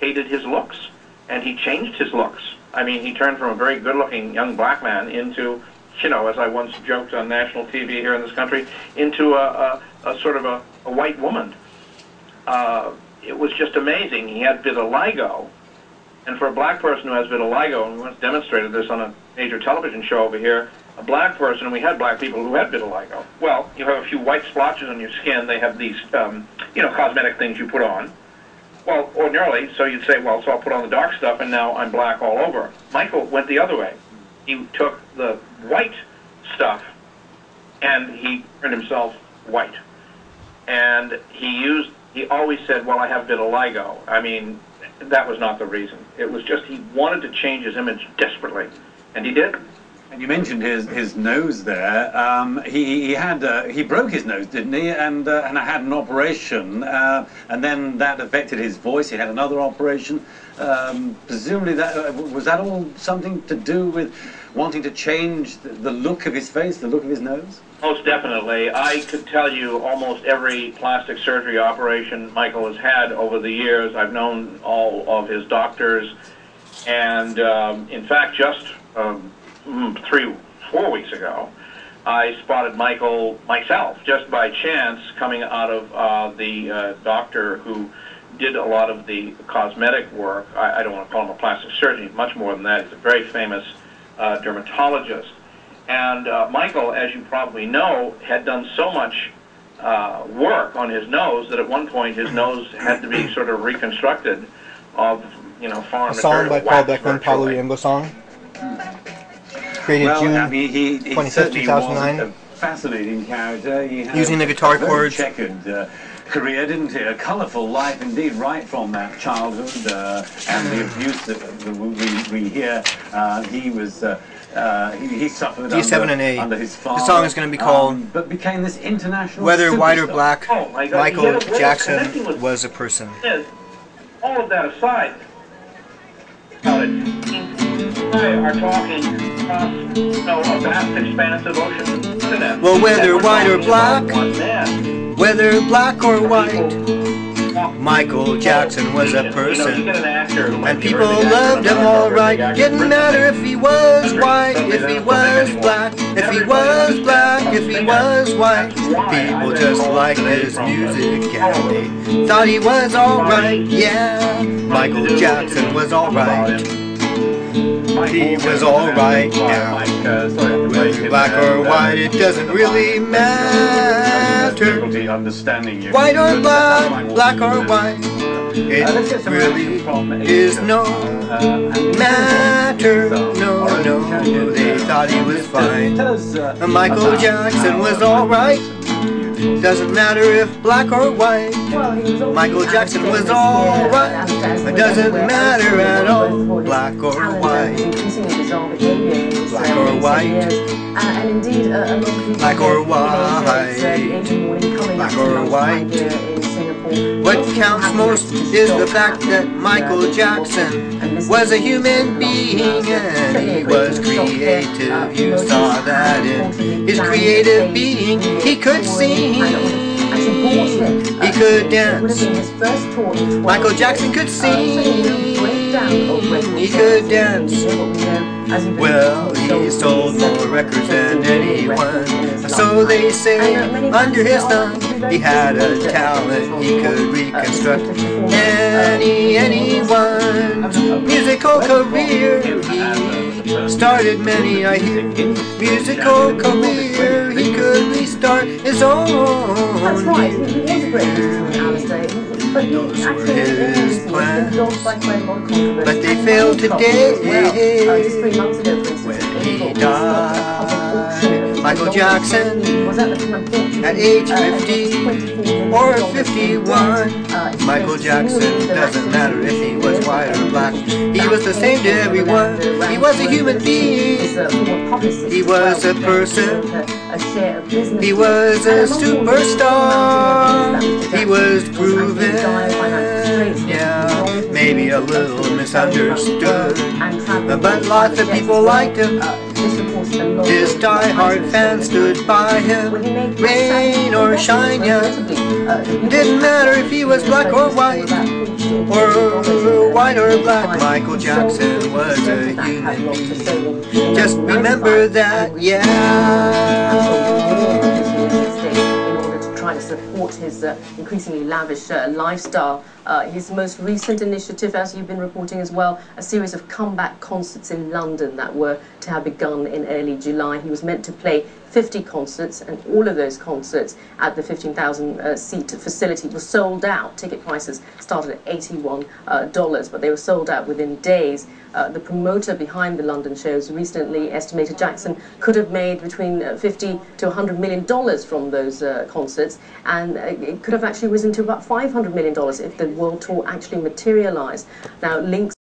hated his looks, and he changed his looks. I mean, he turned from a very good-looking young black man into, you know, as I once joked on national TV here in this country, into a sort of a white woman. It was just amazing. He had vitiligo, and for a black person who has vitiligo, and we once demonstrated this on a major television show over here, a black person, and we had black people who had vitiligo. Well, you have a few white splotches on your skin. They have these, you know, cosmetic things you put on. Well, ordinarily, so you'd say, well, so I'll put on the dark stuff, and now I'm black all over. Michael went the other way. He took the white stuff, and he turned himself white. And he always said, well, I have vitiligo. I mean, that was not the reason. It was just he wanted to change his image desperately, and he did. And you mentioned his nose there. He broke his nose, didn't he? And had an operation, and then that affected his voice. He had another operation. Presumably, was that all something to do with wanting to change the look of his face, the look of his nose? Most definitely. I could tell you almost every plastic surgery operation Michael has had over the years. I've known all of his doctors, and in fact, just 3-4 weeks ago, I spotted Michael myself, just by chance, coming out of the doctor who did a lot of the cosmetic work. I don't want to call him a plastic surgeon, much more than that. He's a very famous dermatologist. And Michael, as you probably know, had done so much work on his nose that at one point his nose had to be sort of reconstructed of, you know, foreign material. A song by Paul Beckman, Paolo Yingo song. Created June 25th, 2009. A fascinating character. He had using the guitar a very chords. Checkered career, didn't he? A colourful life indeed, right from that childhood and the abuse that we hear. He was. He suffered D7 and A. under his father. The song is going to be called but became this international Whether superstar. White or Black, Oh my God, Michael Jackson was a person. All of that aside, about it, are talking across, you know, a vast expanse of ocean. Well, whether white or black, one man. whether black or white, Michael Jackson was a person, and people loved him alright. Didn't matter if he was white, if he was black, if he was black, if he was white. People just liked his music and they thought he was alright. Yeah, Michael Jackson was alright. He was alright now. Whether black or white, it doesn't really matter. White or black, black or white, it really is no matter. No, they thought he was fine. Michael Jackson was alright. Doesn't matter if black or white. Michael Jackson was alright. It doesn't matter at all. Black or white. Black or white. Black or white. Black or white. What counts most is the fact that Michael Jackson was a human being and he was creative. You saw that in his creative being. He could sing, he could dance. Michael Jackson could sing, he could dance. Well, he sold more records than anyone, so they say. Under his thumb, he had a talent. He could reconstruct anyone's musical career. He started many, I hear, musical career. He could restart his own. That's right, he was a great instrument, Alistair. But those were his plans, but they failed today. Just 3 months ago, for instance, when he died, Michael Jackson, at age 50 or 51, Michael Jackson, doesn't matter if he was white or black, he was the same to everyone. He was a human being, he was a person, he was a superstar, he was grooving, yeah, maybe a little misunderstood, but lots of people liked him. His die-hard fans stood by him, rain or shine, yeah. Didn't matter if he was black or white. or white or black, Michael Jackson was a human being. Just remember that, yeah. To support his increasingly lavish lifestyle. His most recent initiative, as you've been reporting as well, a series of comeback concerts in London that were to have begun in early July. He was meant to play 50 concerts, and all of those concerts at the 15,000 seat facility were sold out. Ticket prices started at $81, but they were sold out within days. The promoter behind the London shows recently estimated Jackson could have made between $50 to $100 million from those concerts, and it could have actually risen to about $500 million if the world tour actually materialized. Now, links